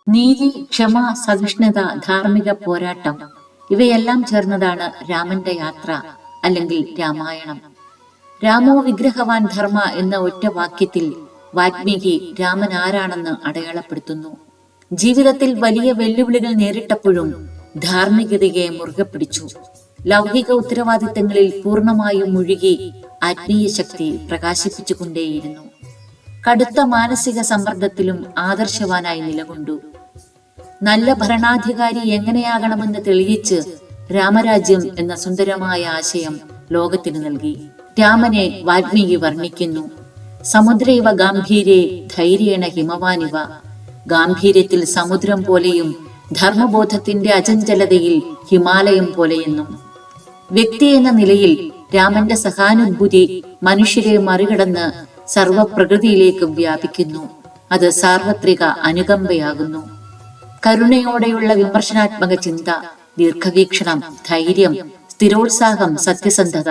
നീതി, ക്ഷമ, സഹിഷ്ണുത, ധാർമ്മിക പോരാട്ടം ഇവയെല്ലാം ചേർന്നതാണ് രാമന്റെ യാത്ര അല്ലെങ്കിൽ രാമായണം. രാമോ വിഗ്രഹവാൻ ധർമ്മ എന്ന ഒറ്റ വാക്യത്തിൽ വാൽമീകി രാമൻ ആരാണെന്ന് അടയാളപ്പെടുത്തുന്നു. ജീവിതത്തിൽ വലിയ വെല്ലുവിളികൾ നേരിട്ടപ്പോഴും ധാർമ്മികതയെ മുറുകെ പിടിച്ചു. ലൗകിക ഉത്തരവാദിത്തങ്ങളിൽ പൂർണ്ണമായും മുഴുകി ആത്മീയ ശക്തി പ്രകാശിപ്പിച്ചുകൊണ്ടേയിരുന്നു. കടുത്ത മാനസിക സമ്മർദ്ദത്തിലും ആദർശവാനായി നിലകൊണ്ടു. നല്ല ഭരണാധികാരി എങ്ങനെയാകണമെന്ന് തെളിയിച്ച് രാമരാജ്യം എന്ന സുന്ദരമായ ആശയം ലോകത്തിന് നൽകി. രാമനെ വാൽമീകി വർണ്ണിക്കുന്നു. സമുദ്രൈവ ഗാംഭീര്യേ ധൈര്യേണ ഹിമവാനിവ. ഗാംഭീര്യത്തിൽ സമുദ്രം പോലെയും ധർമ്മബോധത്തിന്റെ അചഞ്ചലതയിൽ ഹിമാലയം പോലെയെന്നും. വ്യക്തി എന്ന നിലയിൽ രാമന്റെ സഹാനുഭൂതി മനുഷ്യരെ മറികടന്ന് സർവപ്രകൃതിയിലേക്കും വ്യാപിക്കുന്നു. അത് സാർവത്രിക അനുകമ്പയാകുന്നു. കരുണയോടെയുള്ള വിമർശനാത്മക ചിന്ത, ദീർഘവീക്ഷണം, ധൈര്യം, സ്ഥിരോത്സാഹം, സത്യസന്ധത,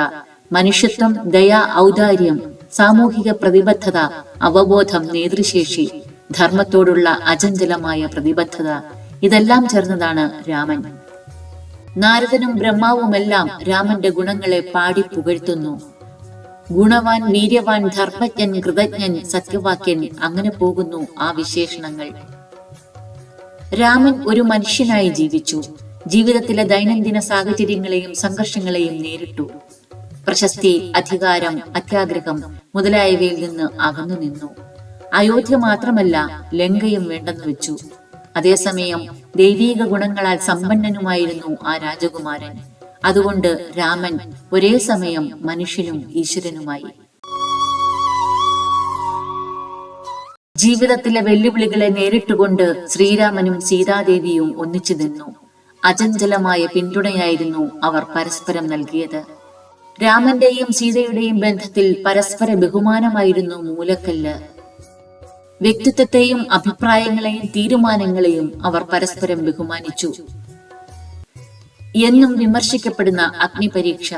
മനുഷ്യത്വം, ദയ, ഔദാര്യം, സാമൂഹിക പ്രതിബദ്ധത, അവബോധം, നേതൃശേഷി, ധർമ്മത്തോടുള്ള അചഞ്ചലമായ പ്രതിബദ്ധത ഇതെല്ലാം ചേർന്നതാണ് രാമൻ. നാരദനും ബ്രഹ്മാവുമെല്ലാം രാമന്റെ ഗുണങ്ങളെ പാടി പുകഴ്ത്തുന്നു. ഗുണവാൻ, വീര്യവാൻ, ധർമ്മജ്ഞൻ, കൃതജ്ഞൻ, സത്യവാക്യൻ, അങ്ങനെ പോകുന്നു ആ വിശേഷണങ്ങൾ. രാമൻ ഒരു മനുഷ്യനായി ജീവിച്ചു. ജീവിതത്തിലെ ദൈനംദിന സാഹചര്യങ്ങളെയും സംഘർഷങ്ങളെയും നേരിട്ടു. പ്രശസ്തി, അധികാരം, അത്യാഗ്രഹം മുതലായവയിൽ നിന്ന് അകന്നു നിന്നു. അയോധ്യ മാത്രമല്ല, ലങ്കയും വേണ്ടെന്ന് വെച്ചു. അതേസമയം ദൈവീക ഗുണങ്ങളാൽ സമ്പന്നനുമായിരുന്നു ആ രാജകുമാരൻ. അതുകൊണ്ട് രാമൻ ഒരേ സമയം മനുഷ്യനും ഈശ്വരനുമായി. ജീവിതത്തിലെ വെല്ലുവിളികളെ നേരിട്ടുകൊണ്ട് ശ്രീരാമനും സീതാദേവിയും ഒന്നിച്ചു നിന്നു. അചഞ്ചലമായ പിന്തുണയായിരുന്നു അവർ പരസ്പരം നൽകിയത്. രാമന്റെയും സീതയുടെയും ബന്ധത്തിൽ പരസ്പര ബഹുമാനമായിരുന്നു മൂലക്കല്ല്. വ്യക്തിത്വത്തെയും അഭിപ്രായങ്ങളെയും തീരുമാനങ്ങളെയും അവർ പരസ്പരം ബഹുമാനിച്ചു. എന്നും വിമർശിക്കപ്പെടുന്ന അഗ്നിപരീക്ഷ.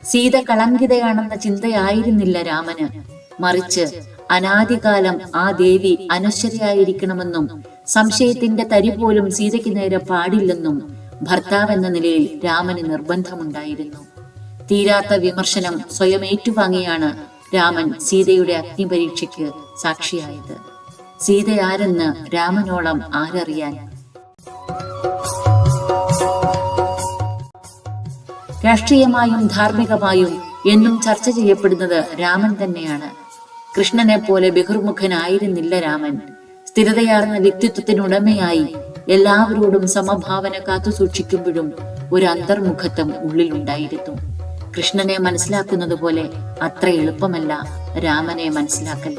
സീത കളങ്കിതയാണെന്ന ചിന്തയായിരുന്നില്ല രാമന്. മറിച്ച് അനാദികാലം ആ ദേവി അനശ്വരയായിരിക്കണമെന്നും സംശയത്തിന്റെ തരി പോലും സീതയ്ക്ക് നേരെ പാടില്ലെന്നും ഭർത്താവ് എന്ന നിലയിൽ രാമന് നിർബന്ധമുണ്ടായിരുന്നു. തീരാത്ത വിമർശനം സ്വയം ഏറ്റുവാങ്ങിയാണ് രാമൻ സീതയുടെ അഗ്നിപരീക്ഷയ്ക്ക് സാക്ഷിയായത്. സീതയാരെന്ന് രാമനോളം ആരറിയാൻ? രാഷ്ട്രീയമായും ധാർമ്മികമായും എന്നും ചർച്ച ചെയ്യപ്പെടുന്നത് രാമൻ തന്നെയാണ്. കൃഷ്ണനെ പോലെ ബഹിർമുഖനായിരുന്നില്ല രാമൻ. സ്ഥിരതയാർന്ന വ്യക്തിത്വത്തിനുടമയായി എല്ലാവരോടും സമഭാവന കാത്തു സൂക്ഷിക്കുമ്പോഴും ഒരു അന്തർമുഖത്വം ഉള്ളിലുണ്ടായിരുന്നു. കൃഷ്ണനെ മനസ്സിലാക്കുന്നത് പോലെ അത്ര എളുപ്പമല്ല രാമനെ മനസ്സിലാക്കൽ.